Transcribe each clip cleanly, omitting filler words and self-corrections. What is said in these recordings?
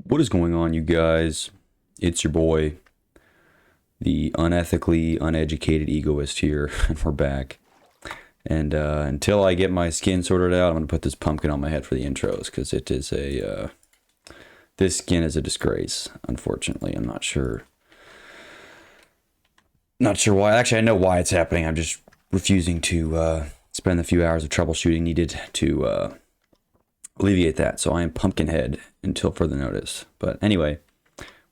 What is going on, you guys? It's your boy, the unethically uneducated egoist here, and we're back. And until I get my skin sorted out, I'm gonna put this pumpkin on my head for the intros because it is this skin is a disgrace. Unfortunately, I'm not sure why. Actually, I know why it's happening. I'm just refusing to spend the few hours of troubleshooting needed to alleviate that. So I am Pumpkinhead until further notice. But anyway,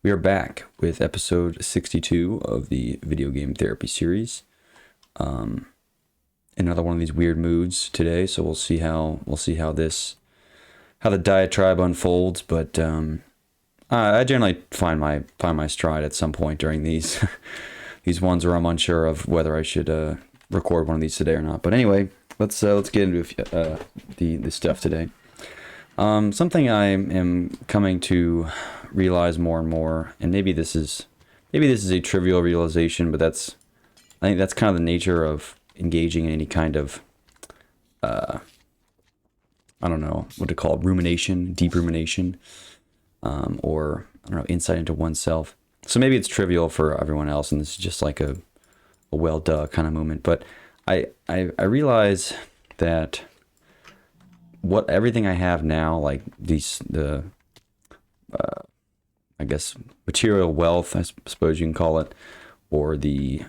we are back with episode 62 of the video game therapy series. Another one of these weird moods today. So we'll see how the diatribe unfolds. But I generally find my stride at some point during these these ones where I'm unsure of whether I should record one of these today or not. But anyway, let's get into the stuff today. Something I am coming to realize more and more, and maybe this is a trivial realization, but I think that's kind of the nature of engaging in any kind of I don't know what to call it, rumination, deep rumination, or I don't know, insight into oneself. So maybe it's trivial for everyone else, and this is just like a well duh kind of moment. But I realize that everything I have now, like I guess material wealth, I suppose you can call it, or the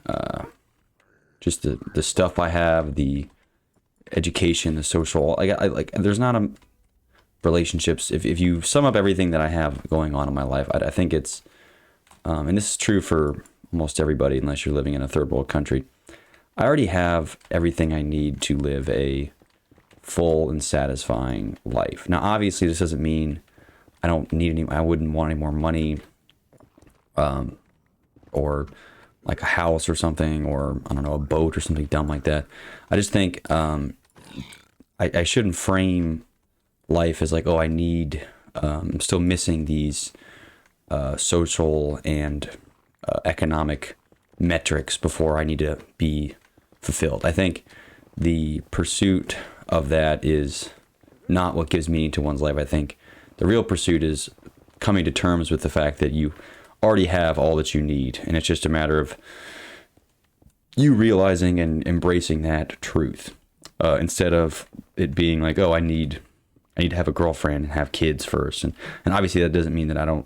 just the stuff I have, the education, the social, like there's not a relationships. If you sum up everything that I have going on in my life, I think it's and this is true for almost everybody, unless you're living in a third world country. I already have everything I need to live a full and satisfying life. Now, obviously, this doesn't mean I don't need any. I wouldn't want any more money, or like a house or something, or I don't know, a boat or something dumb like that. I just think I shouldn't frame life as like, oh, I need. I'm still missing these social and economic metrics before I need to be fulfilled. I think the pursuit of that is not what gives meaning to one's life. I think the real pursuit is coming to terms with the fact that you already have all that you need, and it's just a matter of you realizing and embracing that truth, instead of it being like, oh, I need to have a girlfriend and have kids first, and obviously that doesn't mean that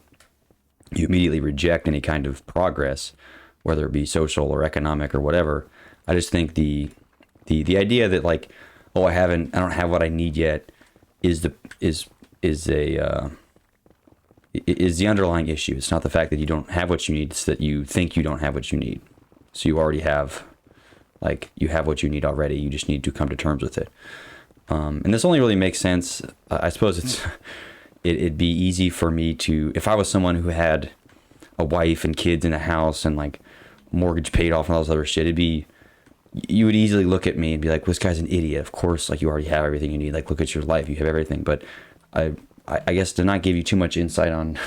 you immediately reject any kind of progress, whether it be social or economic or whatever. I just think the idea that like, oh, I don't have what I need yet is the underlying issue. It's not the fact that you don't have what you need, it's that you think you don't have what you need. So you already have, like, you have what you need already. You just need to come to terms with it. And this only really makes sense. I suppose it'd be easy for me to, if I was someone who had a wife and kids in a house and like mortgage paid off and all this other shit, you would easily look at me and be like, well, this guy's an idiot. Of course, like, you already have everything you need. Like, look at your life. You have everything. But I guess to not give you too much insight on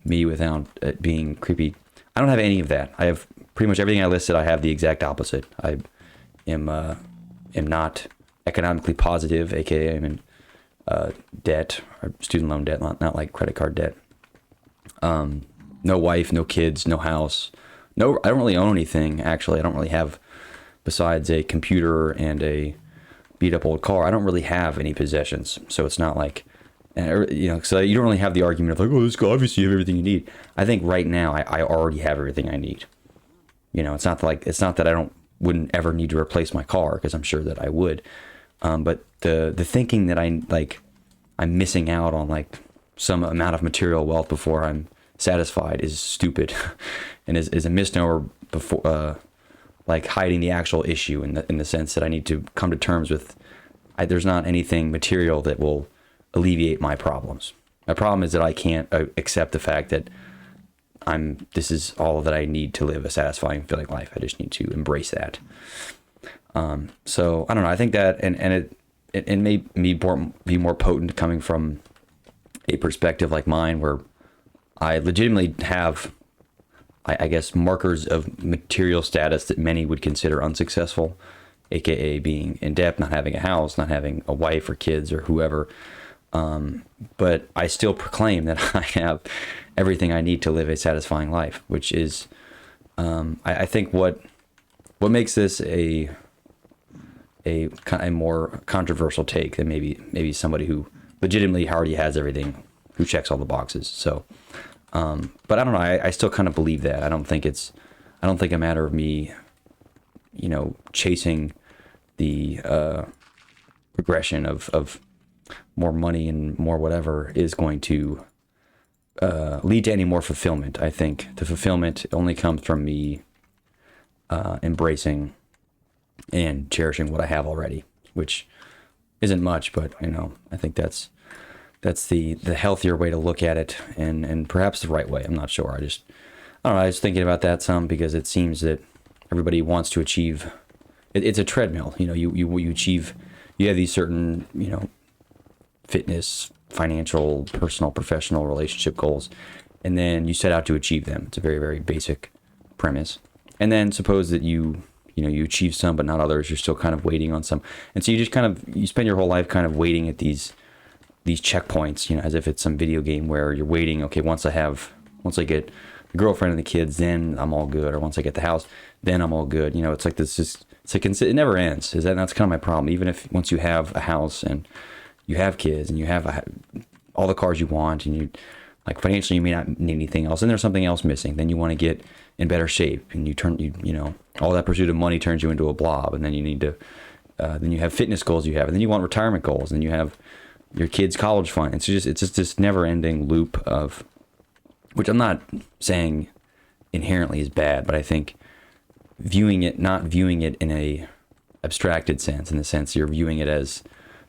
me without it being creepy, I don't have any of that. I have pretty much everything I listed. I have the exact opposite. I am not economically positive, aka I'm in debt, or student loan debt, not like credit card debt. No wife, no kids, no house. No, I don't really own anything, actually. I don't really have, besides a computer and a beat up old car, I don't really have any possessions. So it's not like, so you don't really have the argument of like, oh, this guy, obviously you have everything you need. I think right now I already have everything I need. It's not that I wouldn't ever need to replace my car, because I'm sure that I would. But the thinking that I'm missing out on like some amount of material wealth before I'm satisfied is stupid, and is a misnomer before, like hiding the actual issue in the sense that I need to come to terms with. There's not anything material that will alleviate my problems. My problem is that I can't accept the fact that this is all that I need to live a satisfying, fulfilling life. I just need to embrace that. So I don't know. I think that, and it may be more potent coming from a perspective like mine, where I legitimately have, I guess, markers of material status that many would consider unsuccessful, aka being in debt, not having a house, not having a wife or kids or whoever. But I still proclaim that I have everything I need to live a satisfying life, which is, I think what makes this a kind of more controversial take than maybe somebody who legitimately already has everything, who checks all the boxes. So, but I don't know. I still kind of believe that. I don't think a matter of me, chasing the progression of more money and more whatever is going to lead to any more fulfillment. I think the fulfillment only comes from me embracing and cherishing what I have already, which isn't much, but I think that's the healthier way to look at it, and perhaps the right way. I'm not sure. I don't know. I was thinking about that some because it seems that everybody wants to achieve. It's a treadmill. You achieve. You have these certain fitness, financial, personal, professional, relationship goals, and then you set out to achieve them. It's a very, very basic premise. And then suppose that you achieve some but not others. You're still kind of waiting on some, and so you just you spend your whole life kind of waiting at these checkpoints, as if it's some video game where you're waiting. Okay, once I get the girlfriend and the kids, then I'm all good. Or once I get the house, then I'm all good. It's like this. It never ends. That's kind of my problem. Even if once you have a house and you have kids and you have all the cars you want, and you financially you may not need anything else, and there's something else missing, then you want to get in better shape, and all that pursuit of money turns you into a blob, and then you need to then you have fitness goals you have, and then you want retirement goals, and you have your kids' college fund. It's just this never-ending loop of, which I'm not saying inherently is bad, but I think not viewing it in a abstracted sense, in the sense you're viewing it as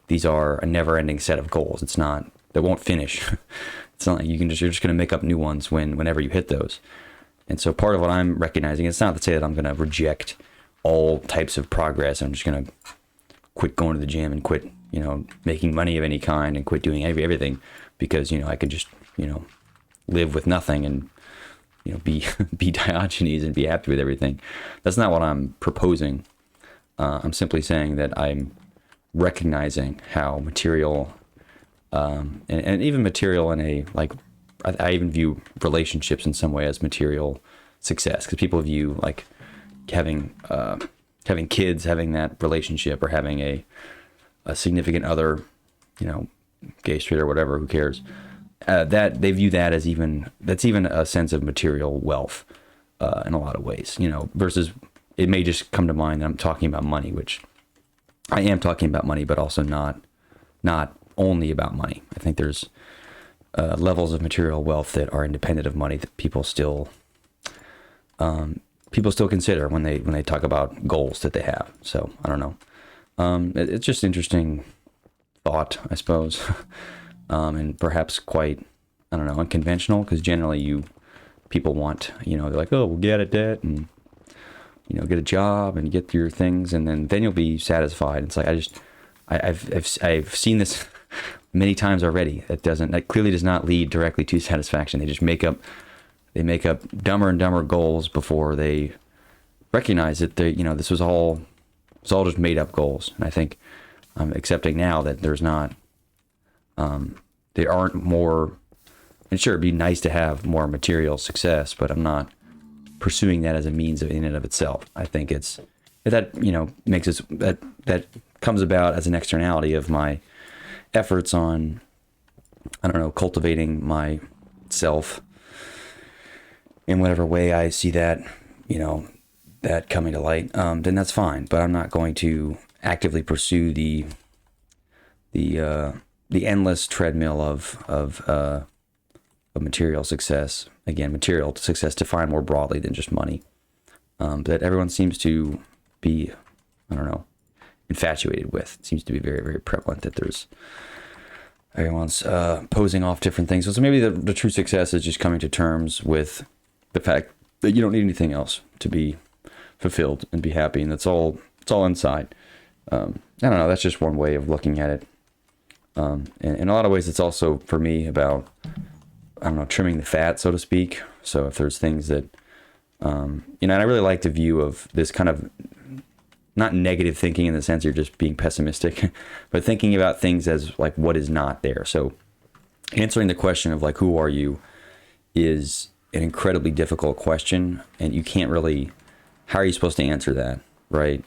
these are a never-ending set of goals. It's not, that won't finish. It's not like you're just going to make up new ones whenever you hit those. And so part of what I'm recognizing, it's not to say that I'm going to reject all types of progress. I'm just going to quit going to the gym and quit, making money of any kind, and quit doing everything because, I could just, live with nothing and, be Diogenes and be happy with everything. That's not what I'm proposing. I'm simply saying that I'm recognizing how material, and even material in a, I even view relationships in some way as material success, because people view having kids, having that relationship, or having a significant other, gay, straight, or whatever, who cares, that they view that as even a sense of material wealth in a lot of ways, versus it may just come to mind that I'm talking about money, which I am talking about money, but also not only about money. I think there's levels of material wealth that are independent of money that people still consider when they talk about goals that they have. So I don't know. It's just interesting thought, I suppose, and perhaps quite, I don't know, unconventional, because generally people want, they're like, oh, we'll get a debt and get a job and get your things, and then you'll be satisfied. It's like I've seen this many times already. That clearly does not lead directly to satisfaction. They just make up dumber and dumber goals before they recognize that this was all just made up goals. And I think I'm accepting now that there's not, there aren't more, and sure, it'd be nice to have more material success, but I'm not pursuing that as a means in and of itself. I think makes us, that comes about as an externality of my efforts on, I don't know, cultivating myself in whatever way I see that, that coming to light, then that's fine. But I'm not going to actively pursue the endless treadmill of material success. Again, material success defined more broadly than just money. That everyone seems to be, I don't know, infatuated with. It seems to be very, very prevalent that everyone's posing off different things. So maybe the true success is just coming to terms with the fact that you don't need anything else to be fulfilled and be happy, and it's all inside. I don't know. That's just one way of looking at it. And in a lot of ways, it's also for me about, I don't know, trimming the fat, so to speak. So if there's things that, and I really like the view of this kind of not negative thinking in the sense you're just being pessimistic, but thinking about things as like what is not there. So answering the question of like, who are you, is an incredibly difficult question, and you can't really, how are you supposed to answer that, right?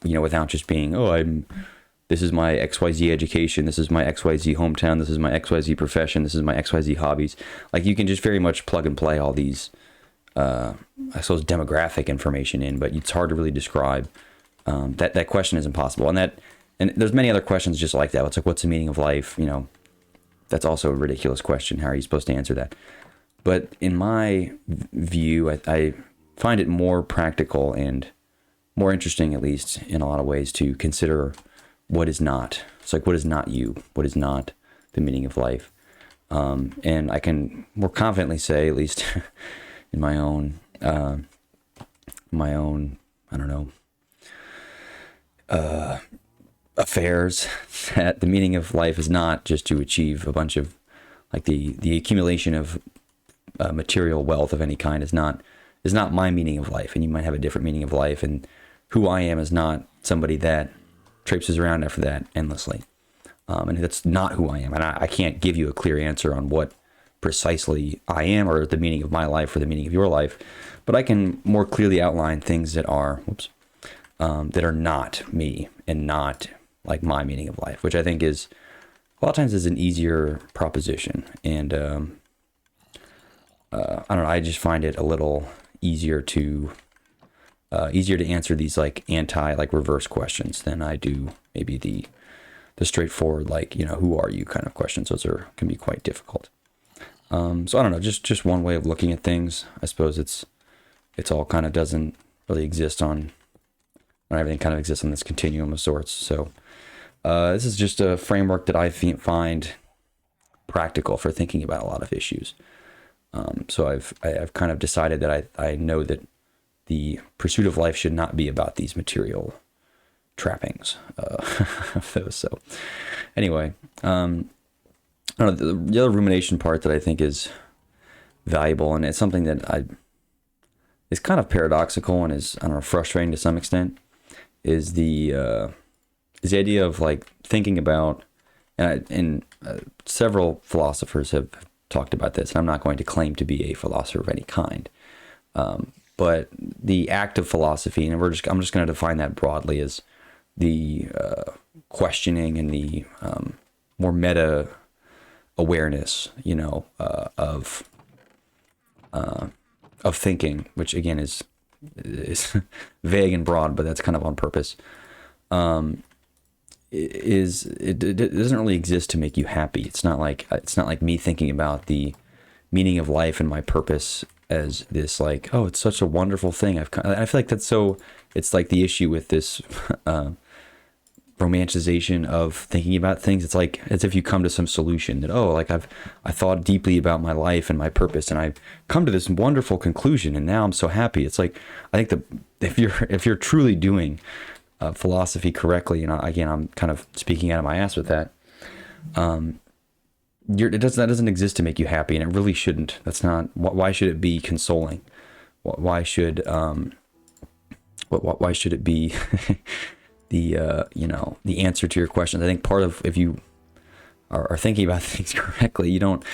Without just being, this is my XYZ education, this is my XYZ hometown, this is my XYZ profession, this is my XYZ hobbies. Like, you can just very much plug and play all these, I suppose, demographic information in, but it's hard to really describe. That question is impossible. And there's many other questions just like that. It's like, what's the meaning of life? That's also a ridiculous question. How are you supposed to answer that? But in my view, I find it more practical and more interesting, at least in a lot of ways, to consider what is not. It's like, what is not you? What is not the meaning of life? And I can more confidently say, at least in my own, I don't know, affairs, that the meaning of life is not just to achieve a bunch of, like, the accumulation of material wealth of any kind is not my meaning of life. And you might have a different meaning of life, and who I am is not somebody that traipses around after that endlessly. And that's not who I am. And I can't give you a clear answer on what precisely I am, or the meaning of my life, or the meaning of your life, but I can more clearly outline things that are, that are not me and not like my meaning of life, which I think is a lot of times is an easier proposition. And I don't know, I just find it a little easier to answer these like reverse questions than I do maybe the straightforward, like, who are you kind of questions. Those can be quite difficult. So I don't know, just one way of looking at things. I suppose it's all kind of doesn't really exist on, everything kind of exists on this continuum of sorts. So this is just a framework that I find practical for thinking about a lot of issues. So I've kind of decided that I know that the pursuit of life should not be about these material trappings of those. So anyway, I don't know, the other rumination part that I think is valuable, and it's something that is kind of paradoxical and is, I don't know, frustrating to some extent, is the idea of like thinking about, and several philosophers have talked about this, and I'm not going to claim to be a philosopher of any kind, but the act of philosophy, and I'm just going to define that broadly as the questioning and the more meta awareness, of thinking, which again is vague and broad, but that's kind of on purpose. It doesn't really exist to make you happy. It's not like me thinking about the meaning of life and my purpose as this, like, oh, it's such a wonderful thing. I feel like that's so. It's like the issue with this romanticization of thinking about things. It's like as if you come to some solution that, I thought deeply about my life and my purpose, and I've come to this wonderful conclusion, and now I'm so happy. It's like, I think if you're truly doing philosophy correctly, and again, I'm kind of speaking out of my ass with that, that doesn't exist to make you happy, and it really shouldn't. That's not. Why should it be consoling? Why should it be the answer to your questions? I think part of, if you are thinking about things correctly, you don't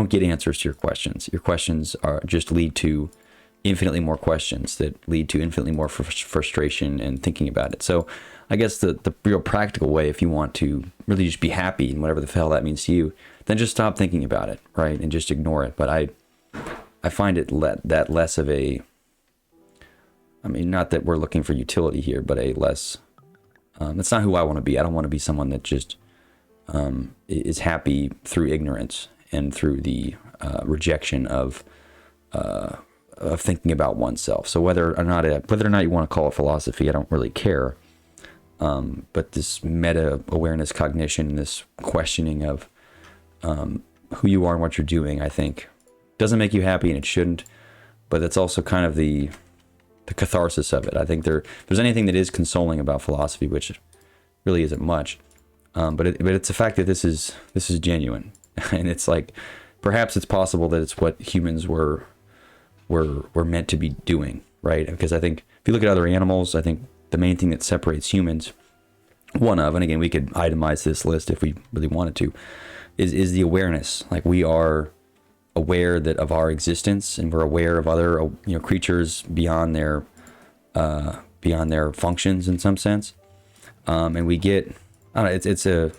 get answers to your questions. Your questions just lead to infinitely more questions that lead to infinitely more frustration and thinking about it. So I guess the real practical way, if you want to really just be happy and whatever the hell that means to you, then just stop thinking about it, right? And just ignore it. But I find it that less of a, not that we're looking for utility here, but a less, that's not who I want to be. I don't want to be someone that just is happy through ignorance and through the rejection of thinking about oneself. So whether or not you want to call it philosophy, I don't really care. But this meta awareness, cognition, this questioning of who you are and what you're doing, I think doesn't make you happy, and it shouldn't. But that's also kind of the catharsis of it. I think if there's anything that is consoling about philosophy, which really isn't much, but it's the fact that this is genuine, and it's like, perhaps it's possible that it's what humans were meant to be doing, right? Because I think if you look at other animals, I think the main thing that separates humans, and again, we could itemize this list if we really wanted to, is the awareness. Like, we are aware that of our existence, and we're aware of other creatures beyond their functions in some sense, and we get, I don't know,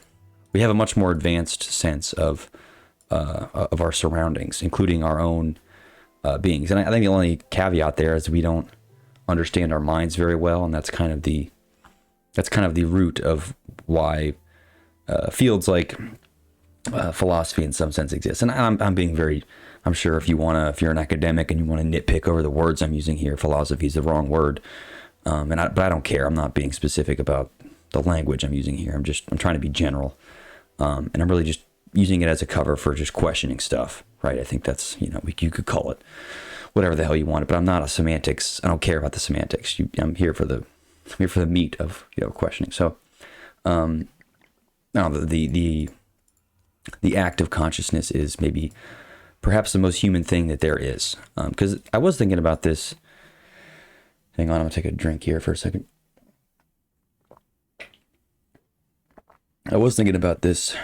we have a much more advanced sense of our surroundings, including our own beings. And I think the only caveat there is we don't understand our minds very well, and that's kind of the root of why fields like philosophy in some sense exist. And I'm sure if you're an academic and you want to nitpick over the words I'm using here, philosophy is the wrong word. But I don't care. I'm not being specific about the language I'm using here. I'm trying to be general. And I'm really just using it as a cover for just questioning stuff, right? I think that's, you could call it whatever the hell you want, but I'm not a semantics. I don't care about the semantics. I'm here for the meat of, questioning. So, now the act of consciousness is maybe perhaps the most human thing that there is. Because I was thinking about this. Hang on, I'm gonna take a drink here for a second. I was thinking about this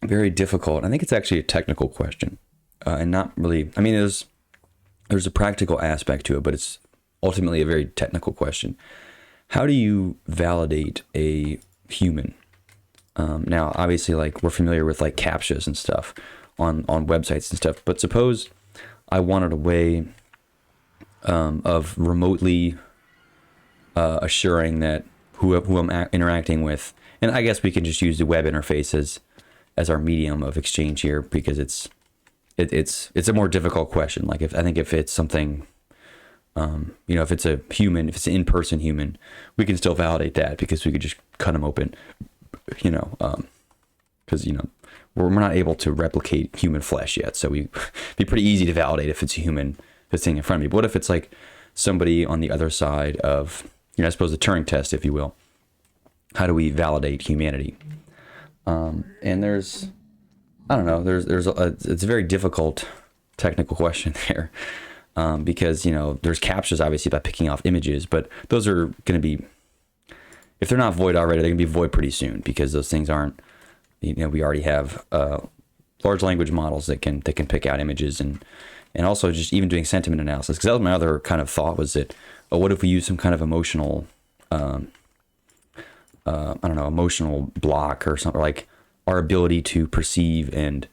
very difficult. I think it's actually a technical question, and not really. I mean, there's a practical aspect to it, but it's ultimately a very technical question. How do you validate a human? Now, obviously, like, we're familiar with like CAPTCHAs and stuff on websites and stuff, but suppose I wanted a way of remotely assuring that who I'm interacting with, and I guess we can just use the web interface as our medium of exchange here, because it's a more difficult question. Like, if it's something, if it's a human, if it's an in-person human, we can still validate that because we could just cut them open, because we're not able to replicate human flesh yet. So it'd be pretty easy to validate if it's a human that's sitting in front of me. But what if it's like somebody on the other side of, I suppose the Turing test, if you will? How do we validate humanity? And it's a very difficult technical question there, because there's CAPTCHAs obviously by picking off images, but those are going to be, if they're not void already, they're going to be void pretty soon, because those things aren't. We already have large language models that can pick out images, and also just even doing sentiment analysis. Because that was my other kind of thought, was that, what if we use some kind of emotional emotional block or something, like our ability to perceive and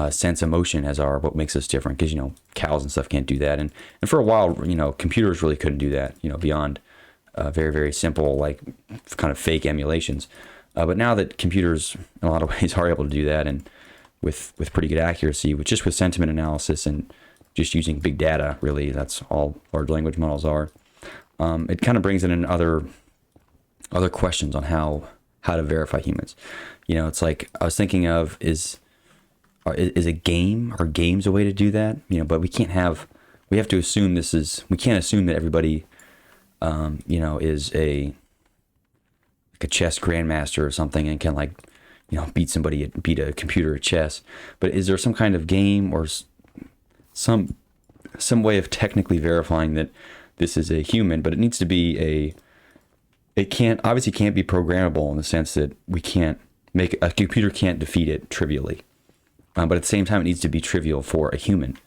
sense emotion as what makes us different, because cows and stuff can't do that, and for a while computers really couldn't do that, beyond very, very simple, like, kind of fake emulations, but now that computers in a lot of ways are able to do that, and with pretty good accuracy, with sentiment analysis and just using big data, really, that's all large language models are. It kind of brings in other questions on how to verify humans. It's like, I was thinking of, is a game, are games a way to do that? But we have to assume we can't assume that everybody, is a chess grandmaster or something and can, like, beat a computer at chess. But is there some kind of game or some way of technically verifying that this is a human? But it needs to be it can't be programmable, in the sense that a computer can't defeat it trivially. But at the same time, it needs to be trivial for a human,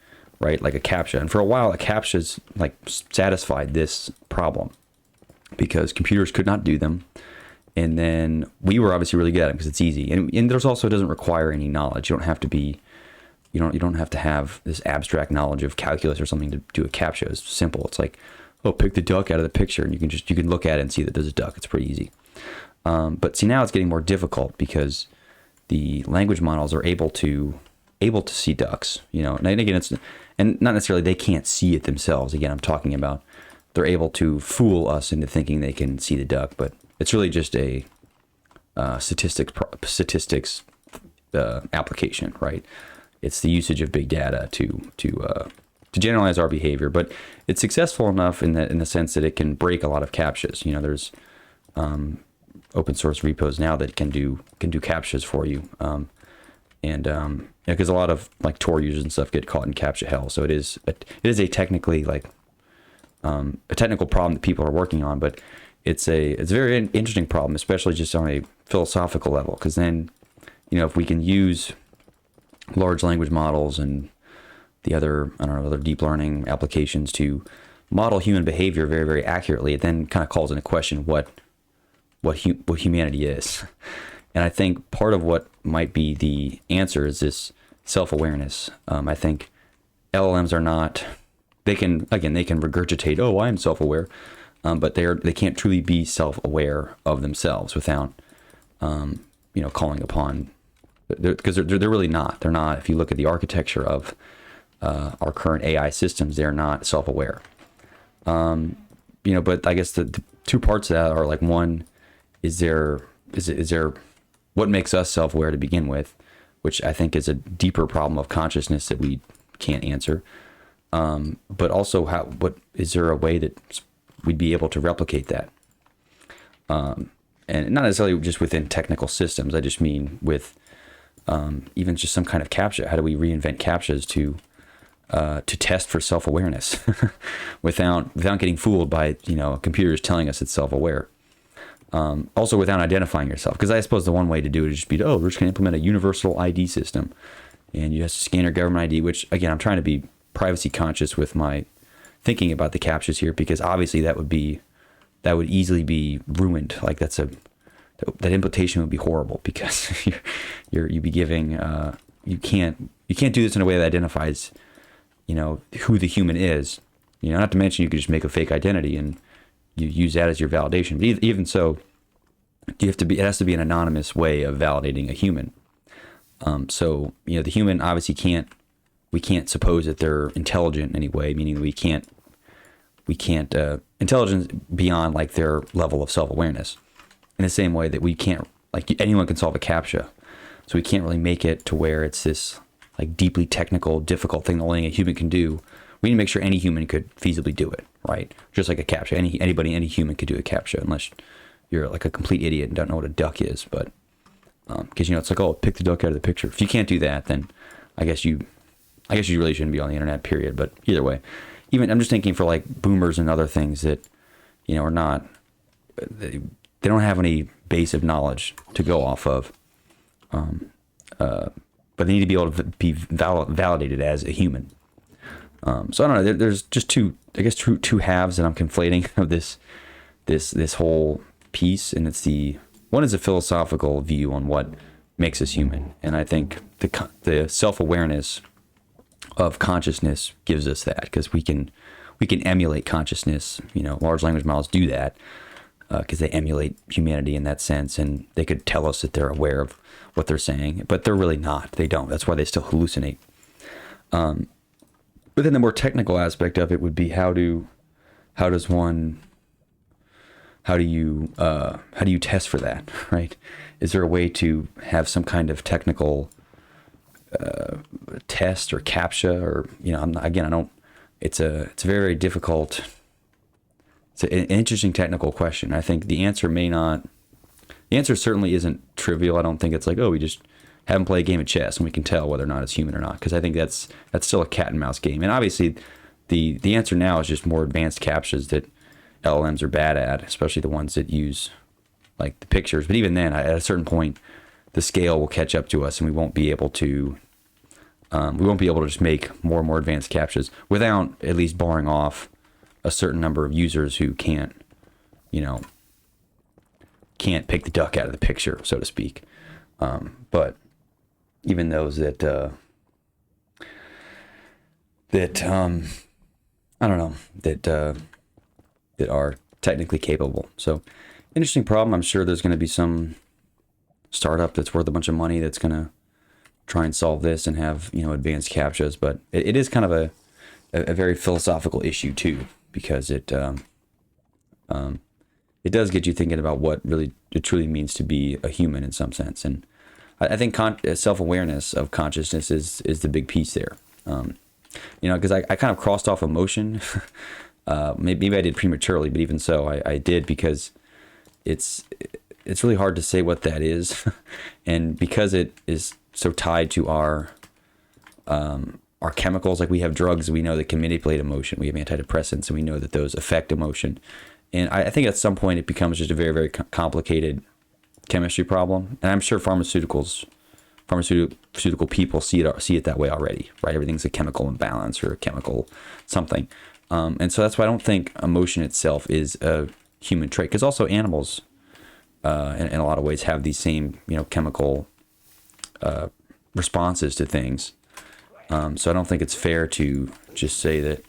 right? Like a CAPTCHA. And for a while, a CAPTCHA's like satisfied this problem, because computers could not do them. And then we were obviously really good at it because it's easy. And there's also, it doesn't require any knowledge. You don't have to have this abstract knowledge of calculus or something to do a CAPTCHA. It's simple. It's like, pick the duck out of the picture, and you can look at it and see that there's a duck. It's pretty easy. But see, now it's getting more difficult, because the language models are able to see ducks, and again, and not necessarily they can't see it themselves. Again, I'm talking about they're able to fool us into thinking they can see the duck, but it's really just a statistics application, right? It's the usage of big data to generalize our behavior, but it's successful enough in the sense that it can break a lot of CAPTCHAs. There's open source repos now that can do CAPTCHAs for you, because a lot of like Tor users and stuff get caught in CAPTCHA hell. So it is a technically, like, a technical problem that people are working on, but it's a very interesting problem, especially just on a philosophical level, because then, if we can use large language models and the other, other deep learning applications to model human behavior very, very accurately, it then kind of calls into question what humanity is. And I think part of what might be the answer is this self-awareness. I think LLMs are not, they can regurgitate, oh, I'm self-aware, but they can't truly be self-aware of themselves without, calling upon, because they're really not. They're not. If you look at the architecture of our current AI systems, they're not self-aware. But I guess the two parts of that are like, one, is there what makes us self-aware to begin with, which I think is a deeper problem of consciousness that we can't answer. But also, what is there a way that we'd be able to replicate that? And not necessarily just within technical systems. I just mean with even just some kind of CAPTCHA. How do we reinvent CAPTCHAs to test for self-awareness without getting fooled by computers telling us it's self-aware? Also without identifying yourself, because I suppose the one way to do it is just be, we're just going to implement a universal ID system, and you have to scan your government ID. Which, again, I'm trying to be privacy conscious with my thinking about the CAPTCHAs here, because obviously that would easily be ruined. Like that implementation would be horrible, because you'd be giving you can't do this in a way that identifies who the human is. Not to mention you could just make a fake identity and you use that as your validation. But even so, it has to be an anonymous way of validating a human. So the human obviously we can't suppose that they're intelligent in any way, meaning we can't intelligence beyond like their level of self-awareness. In the same way that we can't, like, anyone can solve a CAPTCHA, so we can't really make it to where it's this like deeply technical, difficult thing that only a human can do. We need to make sure any human could feasibly do it, right? Just like a CAPTCHA, any human could do a CAPTCHA, unless you're like a complete idiot and don't know what a duck is. But because it's like, oh, pick the duck out of the picture. If you can't do that, then I guess you really shouldn't be on the internet, period. But either way, even I'm just thinking for like boomers and other things that are not, they don't have any base of knowledge to go off of, but they need to be able to be validated as a human. So I don't know. There's just two halves that I'm conflating of this whole piece, and one is a philosophical view on what makes us human, and I think the self-awareness of consciousness gives us that, because we can emulate consciousness. Large language models do that because they emulate humanity in that sense, and they could tell us that they're aware of what they're saying, but they're really not. They don't. That's why they still hallucinate. But then the more technical aspect of it would be how do you test for that, right? Is there a way to have some kind of technical test or CAPTCHA, or I don't. It's a very, very difficult. It's an interesting technical question. I think the answer certainly isn't trivial. I don't think it's like, oh, we just have them play a game of chess and we can tell whether or not it's human or not, because I think that's still a cat and mouse game. And obviously the answer now is just more advanced CAPTCHAs that LLMs are bad at, especially the ones that use like the pictures. But even then, at a certain point, the scale will catch up to us, and we won't be able to just make more and more advanced CAPTCHAs without at least barring off a certain number of users who can't pick the duck out of the picture, so to speak. But even those that are technically capable. So interesting problem. I'm sure there's going to be some startup that's worth a bunch of money that's going to try and solve this and have advanced CAPTCHAs. But it is kind of a very philosophical issue too, because it does get you thinking about what really it truly means to be a human in some sense. And I think self-awareness of consciousness is the big piece there. Because I kind of crossed off emotion. Maybe I did prematurely, but even so, I did, because it's really hard to say what that is. And because it is so tied to our chemicals, like we have drugs we know that can manipulate emotion. We have antidepressants, and we know that those affect emotion. And I think at some point it becomes just a very, very complicated chemistry problem. And I'm sure pharmaceutical people see it that way already, right? Everything's a chemical imbalance or a chemical something. And so that's why I don't think emotion itself is a human trait, because also animals, in a lot of ways, have these same, chemical responses to things. So I don't think it's fair to just say that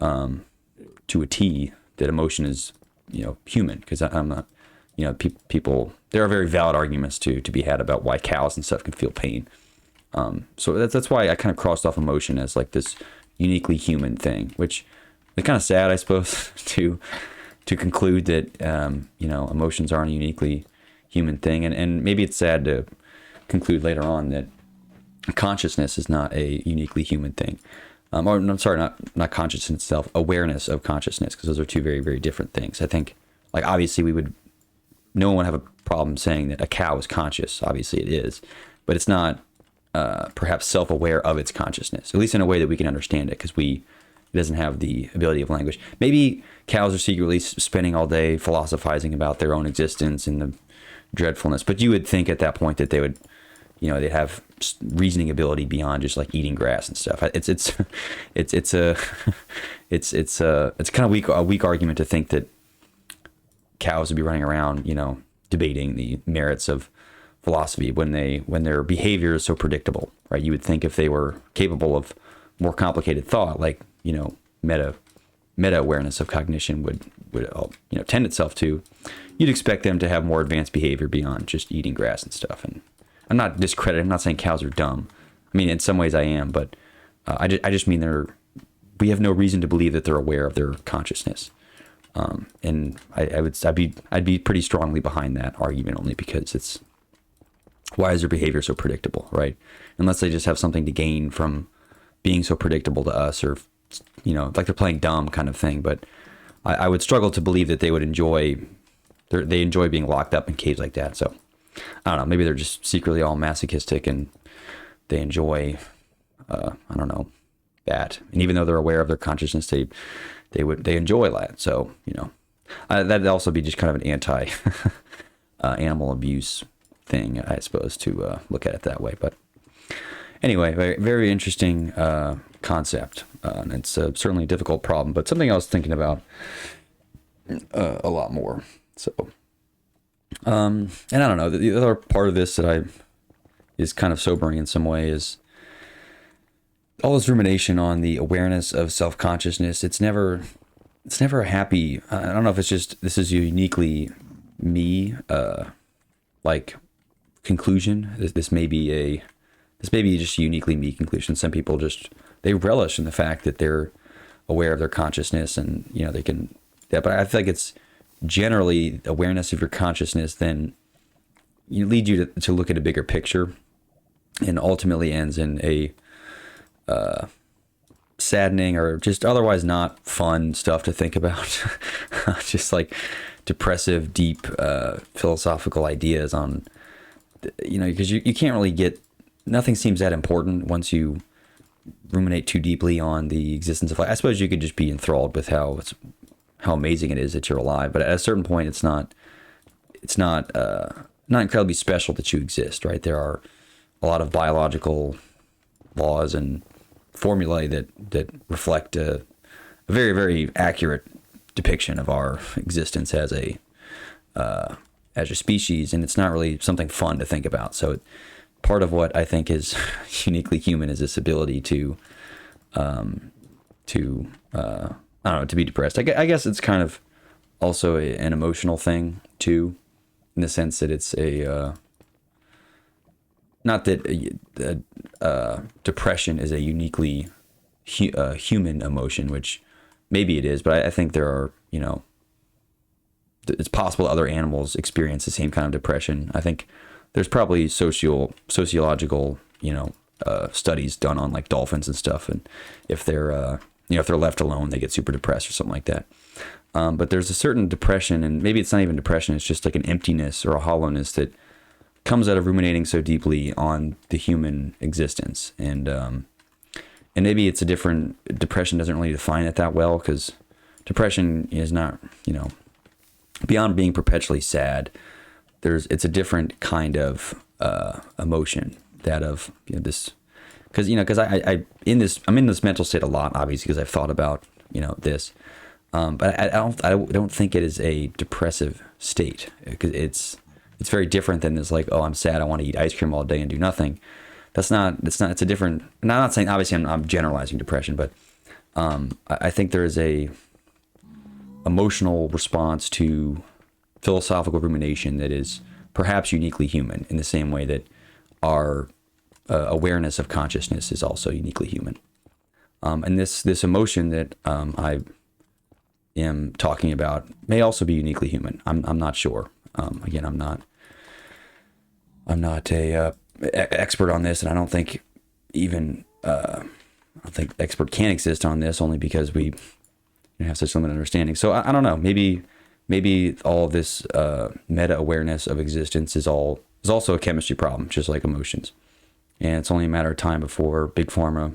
to a T that emotion is, human, because I'm not, people, there are very valid arguments to be had about why cows and stuff can feel pain. So that's why I kind of crossed off emotion as like this uniquely human thing, which is kind of sad, I suppose, to conclude that, emotions aren't a uniquely human thing. And maybe it's sad to conclude later on that consciousness is not a uniquely human thing. Or I'm sorry, not consciousness itself, awareness of consciousness, because those are two very, very different things. I think, like, obviously no one would have a problem saying that a cow is conscious. Obviously it is, but it's not perhaps self-aware of its consciousness, at least in a way that we can understand it, because it doesn't have the ability of language. Maybe cows are secretly spending all day philosophizing about their own existence and the dreadfulness, but you would think at that point that they would, they'd have reasoning ability beyond just like eating grass and stuff. It's kind of a weak argument to think that cows would be running around, debating the merits of philosophy when their behavior is so predictable, right? You would think if they were capable of more complicated thought, like, meta awareness of cognition would tend itself to, you'd expect them to have more advanced behavior beyond just eating grass and stuff. And I'm not discrediting, I'm not saying cows are dumb. I mean, in some ways I am, but I just mean we have no reason to believe that they're aware of their consciousness. And I'd be pretty strongly behind that argument, only because why is their behavior so predictable, right? Unless they just have something to gain from being so predictable to us, or, like they're playing dumb kind of thing. But I would struggle to believe that they would enjoy being locked up in caves like that. So I don't know, maybe they're just secretly all masochistic and they enjoy, I don't know, that. And even though they're aware of their consciousness, they enjoy that. So, that'd also be just kind of an anti animal abuse thing, I suppose, to look at it that way. But anyway, very, very interesting concept. And it's certainly a difficult problem, but something I was thinking about a lot more. So, and I don't know, the other part of this that is kind of sobering in some way is all this rumination on the awareness of self-consciousness. It's never a happy, I don't know if it's just, this is uniquely me, like conclusion. This may be just a uniquely me conclusion. Some people they relish in the fact that they're aware of their consciousness and, they can, yeah, but I feel like it's generally awareness of your consciousness then lead you to look at a bigger picture, and ultimately ends in a saddening or just otherwise not fun stuff to think about. Just like depressive, deep philosophical ideas on, because you can't really nothing seems that important once you ruminate too deeply on the existence of life. I suppose you could just be enthralled with how amazing it is that you're alive, but at a certain point it's not incredibly special that you exist, right? There are a lot of biological laws and formulae that reflect a very, very accurate depiction of our existence as a species, and it's not really something fun to think about. So part of what I think is uniquely human is this ability to I don't know, to be depressed. I guess it's kind of also an emotional thing too, in the sense that it's not that depression is a uniquely human emotion, which maybe it is, but I think there are, it's possible other animals experience the same kind of depression. I think there's probably sociological, studies done on like dolphins and stuff, and if they're if they're left alone, they get super depressed or something like that. But there's a certain depression, and maybe it's not even depression, it's just like an emptiness or a hollowness that comes out of ruminating so deeply on the human existence. And maybe it's a different, depression doesn't really define it that well, because depression is not, beyond being perpetually sad. It's a different kind of emotion, that of this, because I'm in this mental state a lot, obviously, because I've thought about this, but I don't think it is a depressive state, because it's very different than this, like, oh, I'm sad, I want to eat ice cream all day and do nothing. It's a different, and I'm not saying, obviously I'm generalizing depression, but I think there is a emotional response to philosophical rumination that is perhaps uniquely human, in the same way that our awareness of consciousness is also uniquely human. And this emotion that I am talking about may also be uniquely human. I'm not sure. Again, I'm not a expert on this, and I don't think even I don't think expert can exist on this, only because we have such limited understanding. So I don't know. Maybe all this meta awareness of existence is also a chemistry problem, just like emotions. And it's only a matter of time before Big Pharma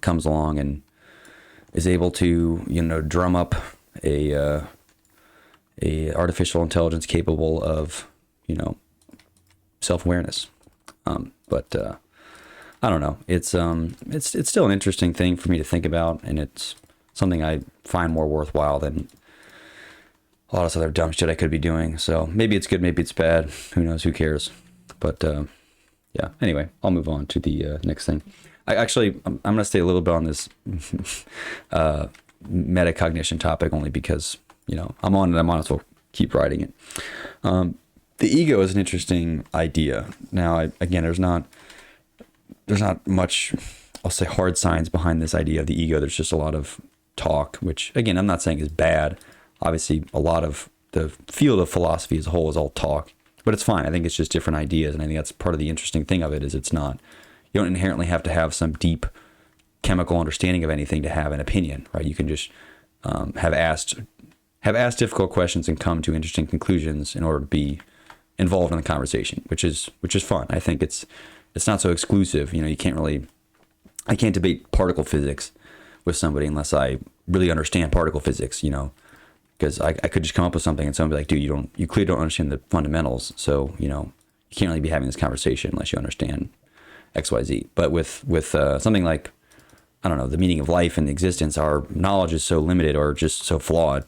comes along and is able to, drum up a artificial intelligence capable of, self-awareness. But I don't know. It's still an interesting thing for me to think about, and it's something I find more worthwhile than a lot of other dumb shit I could be doing. So maybe it's good, maybe it's bad. Who knows? Who cares? But yeah. Anyway, I'll move on to the next thing. I'm going to stay a little bit on this metacognition topic, only because I'm on it. I might as well keep writing it. The ego is an interesting idea. Now, again, there's not much, I'll say, hard science behind this idea of the ego. There's just a lot of talk, which, again, I'm not saying is bad. Obviously, a lot of the field of philosophy as a whole is all talk, but it's fine. I think it's just different ideas, and I think that's part of the interesting thing of it. Is it's not, you don't inherently have to have some deep chemical understanding of anything to have an opinion, right? You can just have asked difficult questions and come to interesting conclusions in order to be involved in the conversation, which is fun. I think it's not so exclusive. I can't debate particle physics with somebody unless I really understand particle physics, because I could just come up with something and someone be like, dude, you clearly don't understand the fundamentals. So, you can't really be having this conversation unless you understand X, Y, Z. But with something like, I don't know, the meaning of life and existence, our knowledge is so limited or just so flawed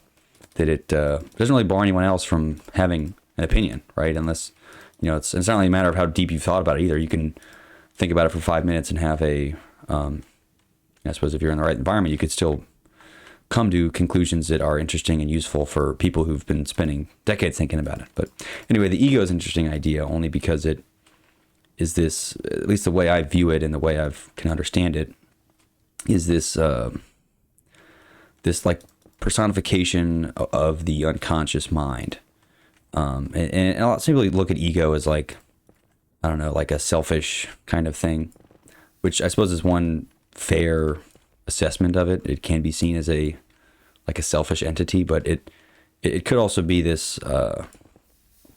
that it doesn't really bar anyone else from having an opinion, right? Unless, it's not really a matter of how deep you've thought about it either. You can think about it for 5 minutes and have I suppose if you're in the right environment, you could still come to conclusions that are interesting and useful for people who've been spending decades thinking about it. But anyway, the ego is an interesting idea only because it is this, at least the way I view it and the way I can understand it, is this this like personification of the unconscious mind. And I'll simply look at ego as like, I don't know, like a selfish kind of thing, which I suppose is one fair assessment of it. It can be seen as a selfish entity, but it could also be this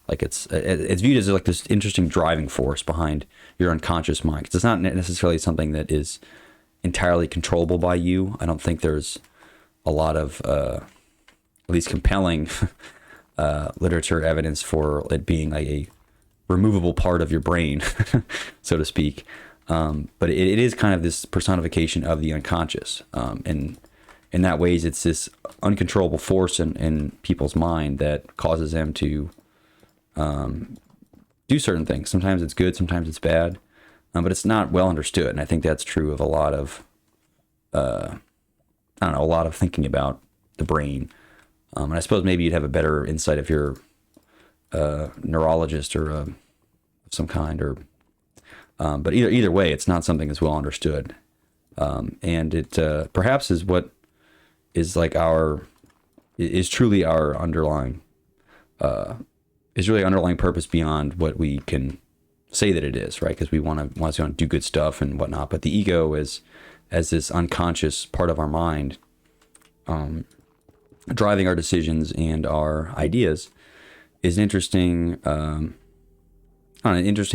like it's viewed as like this interesting driving force behind your unconscious mind. 'Cause it's not necessarily something that is entirely controllable by you. I don't think there's a lot of at least compelling literature evidence for it being like a removable part of your brain, so to speak. But it is kind of this personification of the unconscious. And in that ways, it's this uncontrollable force in people's mind that causes them to do certain things. Sometimes it's good, sometimes it's bad, but it's not well understood. And I think that's true of a lot of, a lot of thinking about the brain. And I suppose maybe you'd have a better insight if you're a neurologist or of some kind, or but either way, it's not something that's well understood, and it perhaps is what is like is truly our underlying is really underlying purpose beyond what we can say that it is, right? Because we want to do good stuff and whatnot, but the ego is as this unconscious part of our mind, driving our decisions and our ideas, is an interesting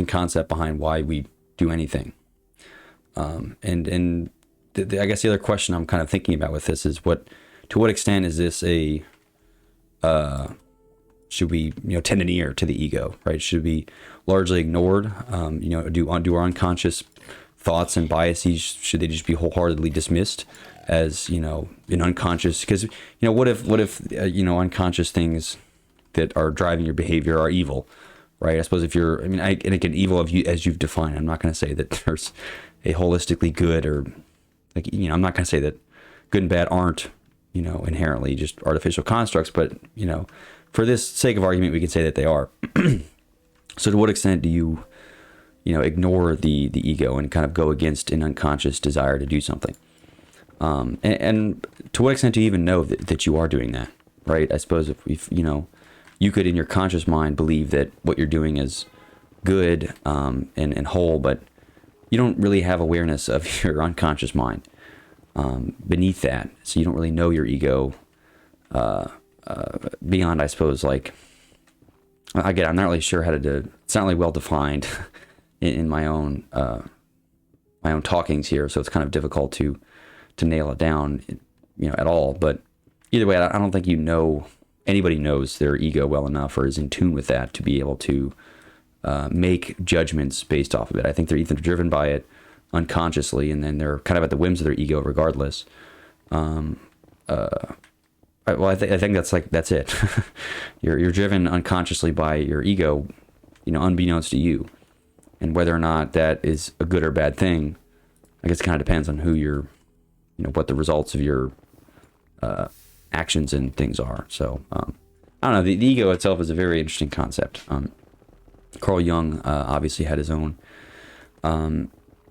concept behind why we do anything. I guess the other question I'm kind of thinking about with this is, what to what extent is this a should we tend an ear to the ego, right? Should be largely ignored? Do our unconscious thoughts and biases, should they just be wholeheartedly dismissed as an unconscious? Because what if unconscious things that are driving your behavior are evil, right? I suppose if you're, and again, evil of you as you've defined. I'm not going to say that there's a holistically good, or I'm not going to say that good and bad aren't inherently just artificial constructs, but for this sake of argument, we can say that they are. So to what extent do you ignore the ego and kind of go against an unconscious desire to do something? And to what extent do you even know that you are doing that, right? I suppose if you could in your conscious mind believe that what you're doing is good and whole, but you don't really have awareness of your unconscious mind beneath that. So you don't really know your ego beyond, I suppose, again, I'm not really sure how to do. It's not really well defined in my own talkings here, so it's kind of difficult to nail it down, at all. But either way, I don't think anybody knows their ego well enough or is in tune with that to be able to make judgments based off of it. I think they're either driven by it unconsciously, and then they're kind of at the whims of their ego regardless. I think that's it. You're driven unconsciously by your ego, unbeknownst to you, and whether or not that is a good or bad thing, I guess it kind of depends on who you're, what the results of your actions and things are. So I don't know. The ego itself is a very interesting concept. Carl Jung obviously had his own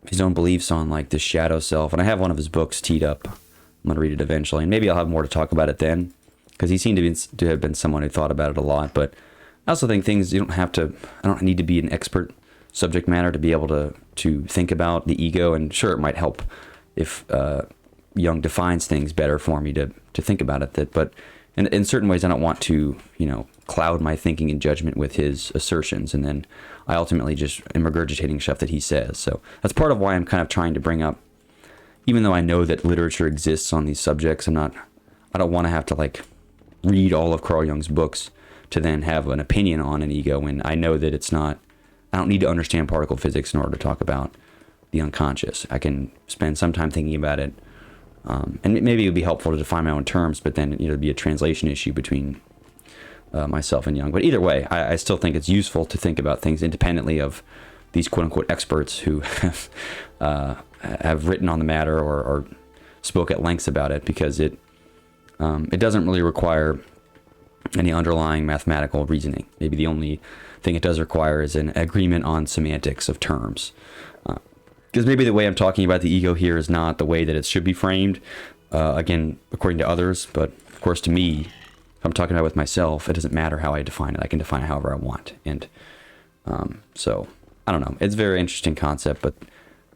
beliefs on the shadow self, and I have one of his books teed up. I'm gonna read it eventually, and maybe I'll have more to talk about it then, because he seemed to have been someone who thought about it a lot. But I also think things I don't need to be an expert subject matter to be able to think about the ego. And sure, it might help if Jung defines things better for me to think about it. But in certain ways, I don't want to cloud my thinking and judgment with his assertions, and then I ultimately just am regurgitating stuff that he says. So that's part of why I'm kind of trying to bring up. Even though I know that literature exists on these subjects, I don't want to have to read all of Carl Jung's books to then have an opinion on an ego when I know that I don't need to understand particle physics in order to talk about the unconscious. I can spend some time thinking about it, and maybe it would be helpful to define my own terms, but then it'd be a translation issue between myself and Jung. But either way, I still think it's useful to think about things independently of these quote-unquote experts who have written on the matter or spoke at lengths about it, because it doesn't really require any underlying mathematical reasoning. Maybe the only thing it does require is an agreement on semantics of terms. Because maybe the way I'm talking about the ego here is not the way that it should be framed, again, according to others. But of course, to me, if I'm talking about it with myself, it doesn't matter how I define it. I can define it however I want. And so, I don't know. It's a very interesting concept, but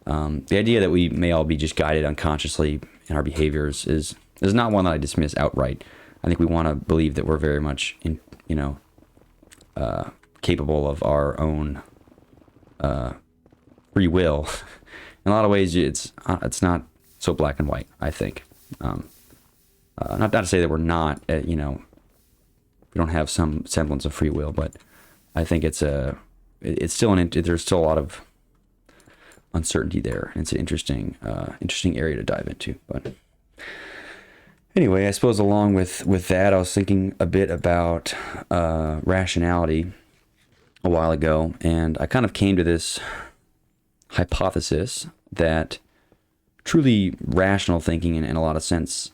the idea that we may all be just guided unconsciously in our behaviors is not one that I dismiss outright. I think we want to believe that we're very much capable of our own free will. In a lot of ways, it's not so black and white, I think. Not to say that we're not, we don't have some semblance of free will, but I think it's still there's still a lot of uncertainty there. It's an interesting area to dive into. But anyway, I suppose along with that, I was thinking a bit about rationality a while ago, and I kind of came to this hypothesis that truly rational thinking in a lot of senses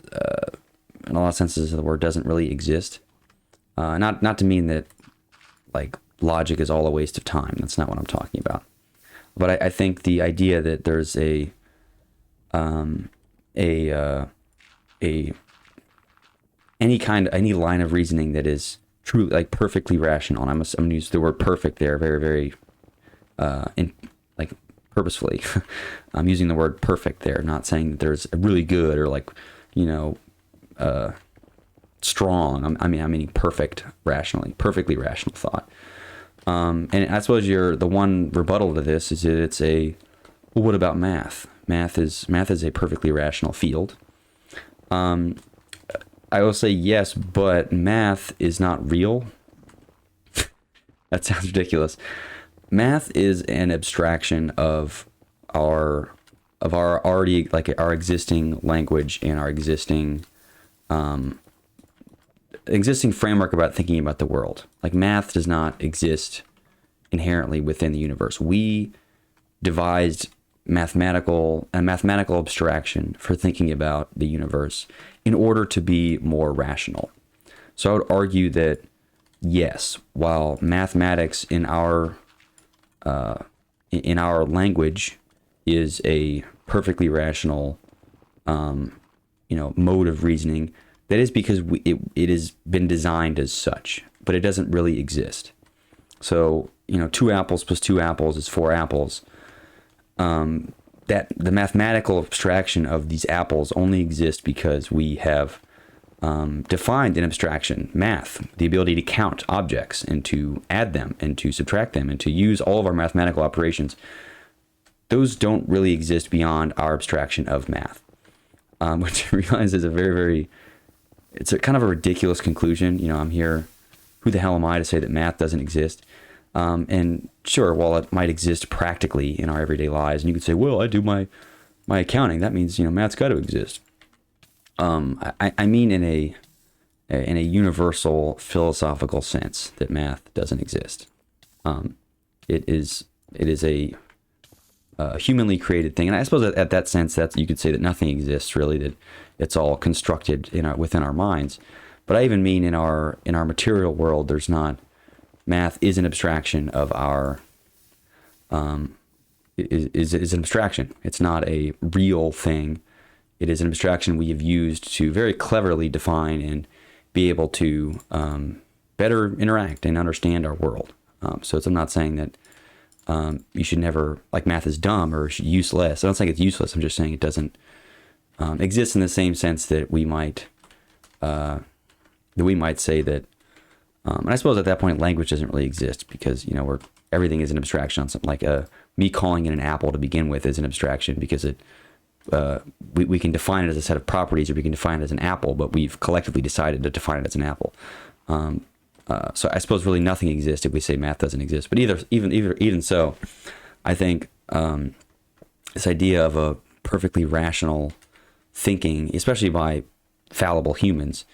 of the word doesn't really exist. Not to mean that logic is all a waste of time. That's not what I'm talking about. But I think the idea that there's any line of reasoning that is truly perfectly rational. And I'm going to use the word perfect there very, very purposefully. I'm using the word perfect there, not saying that there's a really good or strong. I mean perfect rationally, perfectly rational thought. And I suppose the one rebuttal to this is that well, what about math? Math is a perfectly rational field. I will say yes, but math is not real. That sounds ridiculous. Math is an abstraction of our already, like, our existing language and our existing framework about thinking about the world. Like, math does not exist inherently within the universe. We devised mathematical abstraction for thinking about the universe in order to be more rational. So I would argue that yes, while mathematics in our language is a perfectly rational mode of reasoning, that is because it has been designed as such, but it doesn't really exist. So 2 apples plus 2 apples is 4 apples. That the mathematical abstraction of these apples only exists because we have defined an abstraction, math, the ability to count objects and to add them and to subtract them and to use all of our mathematical operations. Those don't really exist beyond our abstraction of math, which I realize is a very, very, it's a kind of a ridiculous conclusion. I'm here, who the hell am I to say that math doesn't exist? And sure, while it might exist practically in our everyday lives, and you could say, well, I do my accounting, that means, math's got to exist. I mean in a universal philosophical sense that math doesn't exist. It is a humanly created thing, and I suppose at that sense, that you could say that nothing exists really, that it's all constructed within our minds. But I even mean in our material world, there's not. Math is an abstraction of our. Is an abstraction. It's not a real thing. It is an abstraction we have used to very cleverly define and be able to better interact and understand our world. So I'm not saying that you should never, like, math is dumb or useless. I don't think it's useless. I'm just saying it doesn't exist in the same sense that we might say that. And I suppose at that point, language doesn't really exist because everything is an abstraction on something. Like me calling it an apple to begin with is an abstraction because it. We can define it as a set of properties, or we can define it as an apple, but we've collectively decided to define it as an apple. So I suppose really nothing exists if we say math doesn't exist. But even so, I think this idea of a perfectly rational thinking, especially by fallible humans,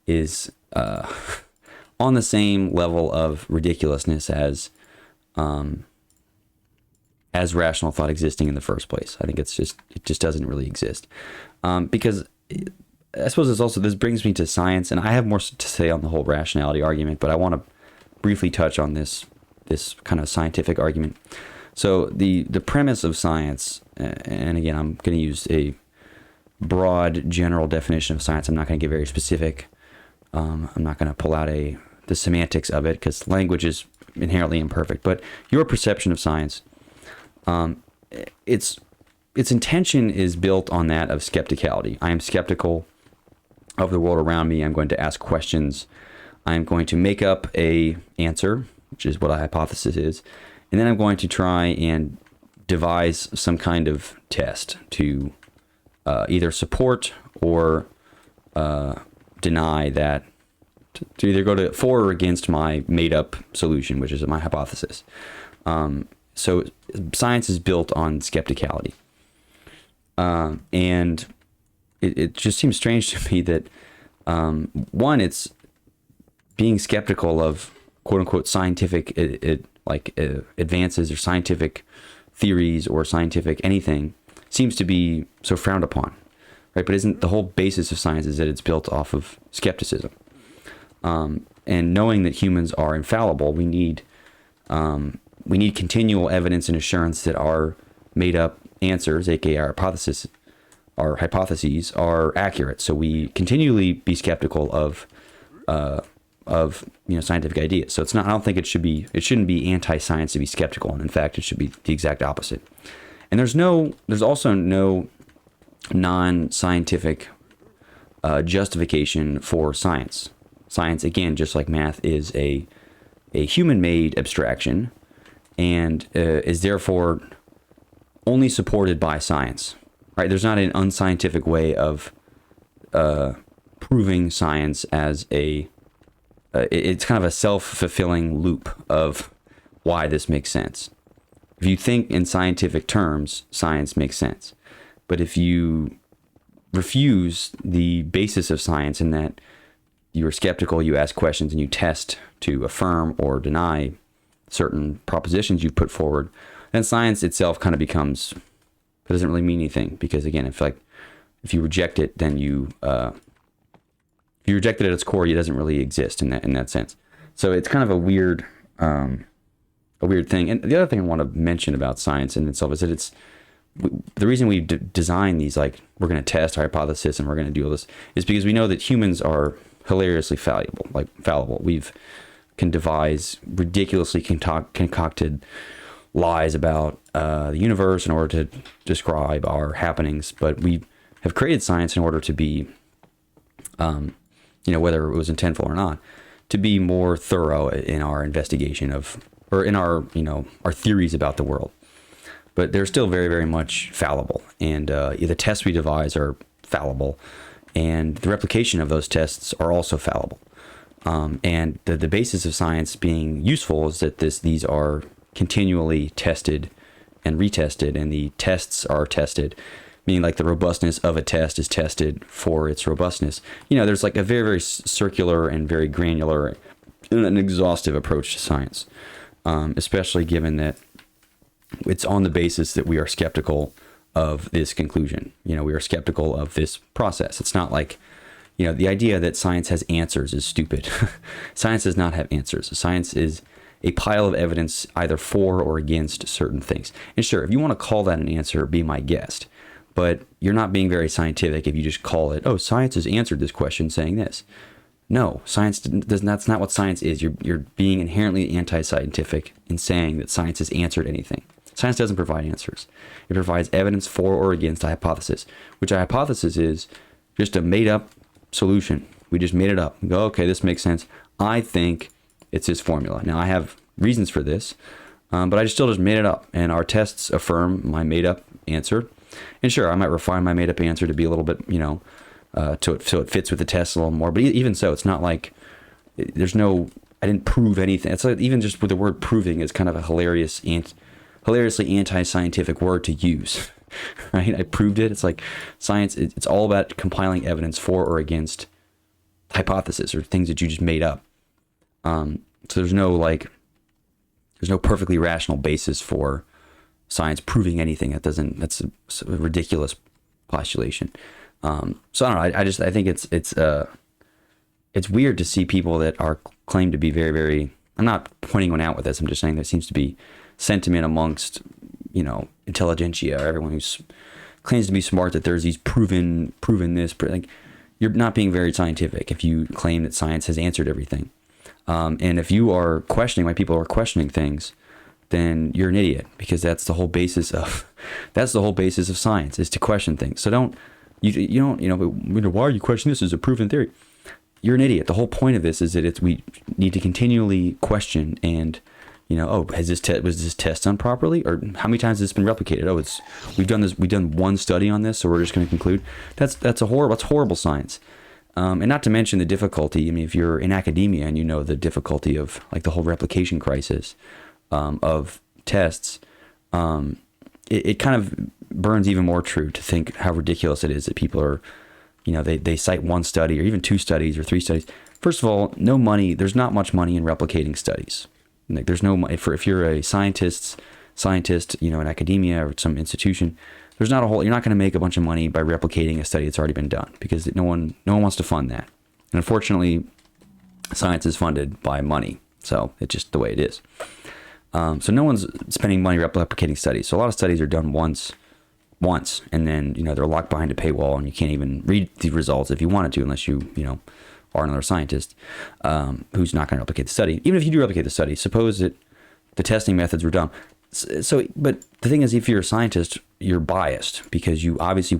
is on the same level of ridiculousness as rational thought existing in the first place. I think it just doesn't really exist. Because I suppose this brings me to science, and I have more to say on the whole rationality argument, but I want to briefly touch on this kind of scientific argument. So the premise of science, and again, I'm going to use a broad general definition of science. I'm not going to get very specific. I'm not going to pull out the semantics of it because language is inherently imperfect. But your perception of science, its intention is built on that of skepticality. I am skeptical of the world around me. I'm going to ask questions. I'm going to make up a answer, which is what a hypothesis is, and then I'm going to try and devise some kind of test to either support or deny that, to either go for or against my made-up solution, which is my hypothesis. So science is built on skepticality. And it just seems strange to me that, one, it's being skeptical of quote-unquote scientific advances or scientific theories or scientific anything seems to be so frowned upon, right? But isn't the whole basis of science is that it's built off of skepticism? And knowing that humans are infallible, we need continual evidence and assurance that our made-up answers, aka our hypotheses, are accurate. So we continually be skeptical of scientific ideas. So it's not. I don't think it shouldn't be anti-science to be skeptical, and in fact, it should be the exact opposite. And there's also no non-scientific justification for science. Science, again, just like math, is a human-made abstraction, and is therefore only supported by science. Right? There's not an unscientific way of proving science as it's kind of a self-fulfilling loop of why this makes sense. If you think in scientific terms, science makes sense. But if you refuse the basis of science in that you're skeptical, you ask questions, and you test to affirm or deny certain propositions you've put forward, then science itself kind of becomes, it doesn't really mean anything. Because again, if you reject it, then if you reject it at its core, it doesn't really exist in that sense. So it's kind of a weird thing. And the other thing I want to mention about science in itself is that the reason we design these, like, we're going to test our hypothesis and we're going to do all this, is because we know that humans are hilariously fallible. Can devise ridiculously concocted lies about the universe in order to describe our happenings, but we have created science in order to be, whether it was intentful or not, to be more thorough in our investigation or in our theories about the world. But they're still very, very much fallible, and the tests we devise are fallible, and the replication of those tests are also fallible. And the basis of science being useful is that these are continually tested and retested, and the tests are tested, meaning like the robustness of a test is tested for its robustness. There's like a very, very circular and very granular and an exhaustive approach to science, especially given that it's on the basis that we are skeptical of this conclusion. We are skeptical of this process. It's not like, the idea that science has answers is stupid. Science does not have answers. Science is a pile of evidence either for or against certain things. And sure, if you want to call that an answer, be my guest. But you're not being very scientific if you just call it, oh, science has answered this question saying this. No, science does. That's not what science is. You're being inherently anti-scientific in saying that science has answered anything. Science doesn't provide answers. It provides evidence for or against a hypothesis, which a hypothesis is just a made-up solution. We just made it up. We go, okay, this makes sense. I think it's this formula. Now, I have reasons for this, but I still just made it up. And our tests affirm my made-up answer. And sure, I might refine my made-up answer to be a little bit, so it fits with the test a little more. But even so, it's not like I didn't prove anything. It's like, even just with the word proving is kind of a hilariously anti-scientific word to use, right? I proved it. It's like science. It's all about compiling evidence for or against hypothesis or things that you just made up. So there's no perfectly rational basis for science proving anything. That's a ridiculous postulation. So I don't know. I think it's weird to see people that are claimed to be very, very, I'm not pointing one out with this. I'm just saying there seems to be sentiment amongst, intelligentsia, or everyone who claims to be smart, that there's these proven this, like, you're not being very scientific if you claim that science has answered everything. And if you are questioning why people are questioning things, then you're an idiot, because that's the whole basis of science, is to question things. So don't why are you questioning this as a proven theory? You're an idiot. The whole point of this is that we need to continually question and, was this test done properly, or how many times has this been replicated? Oh, we've done one study on this, so we're just going to conclude. That's horrible science. And not to mention the difficulty. I mean, if you're in academia and the difficulty of like the whole replication crisis of tests, it kind of burns even more true to think how ridiculous it is that people are, they cite one study or even two studies or three studies. First of all, no money. There's not much money in replicating studies. Like, there's no money if you're a scientist, in academia or some institution. You're not going to make a bunch of money by replicating a study that's already been done, because no one wants to fund that. And unfortunately, science is funded by money, so it's just the way it is. So no one's spending money replicating studies. So a lot of studies are done once, and then they're locked behind a paywall, and you can't even read the results if you wanted to, unless you are another scientist who's not going to replicate the study. Even if you do replicate the study, suppose that the testing methods were dumb. So, but the thing is, if you're a scientist, you're biased, because you obviously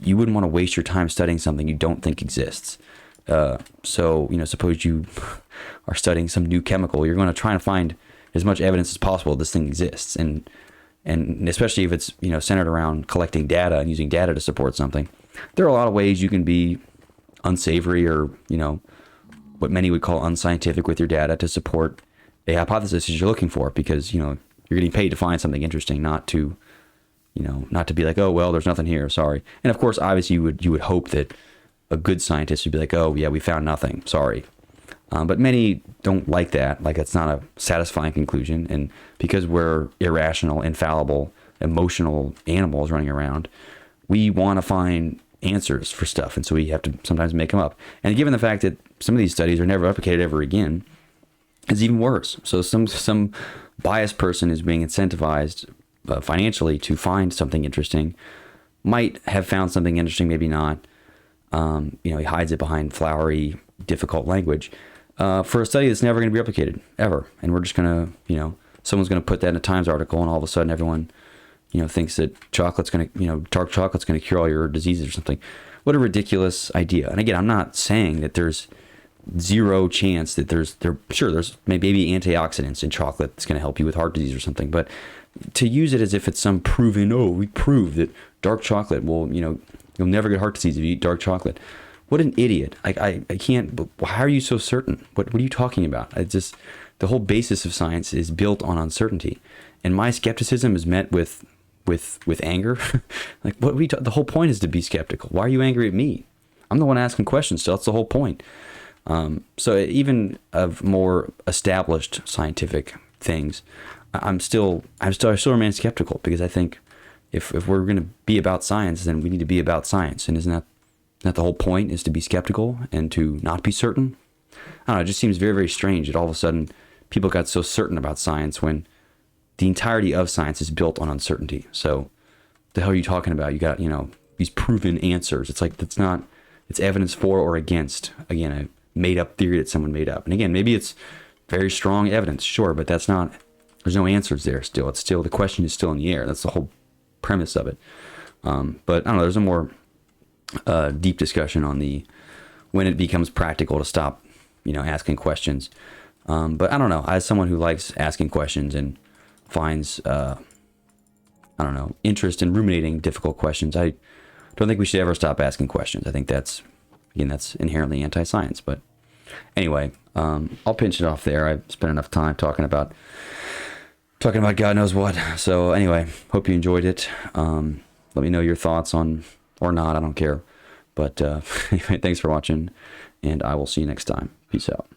you wouldn't want to waste your time studying something you don't think exists. So suppose you are studying some new chemical, you're going to try and find as much evidence as possible this thing exists, and especially if it's centered around collecting data and using data to support something. There are a lot of ways you can be unsavory or, what many would call unscientific with your data to support a hypothesis that you're looking for, because, you're getting paid to find something interesting, not to be like, oh, well, there's nothing here, sorry. And of course, obviously you would hope that a good scientist would be like, oh yeah, we found nothing, sorry. But many don't like that. Like, it's not a satisfying conclusion. And because we're irrational, infallible, emotional animals running around, we want to find answers for stuff. And so we have to sometimes make them up. And given the fact that some of these studies are never replicated ever again, it's even worse. So some biased person is being incentivized financially to find something interesting, might have found something interesting, maybe not. He hides it behind flowery, difficult language for a study that's never going to be replicated ever. And we're just going to, someone's going to put that in a Times article, and all of a sudden everyone, thinks that chocolate's going to, dark chocolate's going to cure all your diseases or something. What a ridiculous idea. And again, I'm not saying that there's zero chance that there's maybe antioxidants in chocolate that's going to help you with heart disease or something, but to use it as if it's some proven, we prove that dark chocolate will, you'll never get heart disease if you eat dark chocolate. What an idiot. I can't, but how are you so certain? What are you talking about? It's just, the whole basis of science is built on uncertainty. And my skepticism is met with anger. Like, what the whole point is to be skeptical. Why are you angry at me? I'm the one asking questions still. That's the whole point. So even of more established scientific things, I still remain skeptical, because I think if we're going to be about science, then we need to be about science. And isn't that the whole point, is to be skeptical and to not be certain? I don't know. It just seems very, very strange that all of a sudden people got so certain about science when the entirety of science is built on uncertainty. So the hell are you talking about? You got, these proven answers. It's like, it's evidence for or against, again, a made up theory that someone made up. And again, maybe it's very strong evidence, sure, but there's no answers there still. The question is still in the air. That's the whole premise of it. But I don't know, there's a more deep discussion on when it becomes practical to stop, asking questions. But I don't know, as someone who likes asking questions and finds, interest in ruminating difficult questions, I don't think we should ever stop asking questions. I think that's inherently anti-science. But anyway, I'll pinch it off there. I've spent enough time talking about God knows what. So anyway, hope you enjoyed it. Let me know your thoughts on, or not, I don't care. But anyway, thanks for watching, and I will see you next time. Peace out.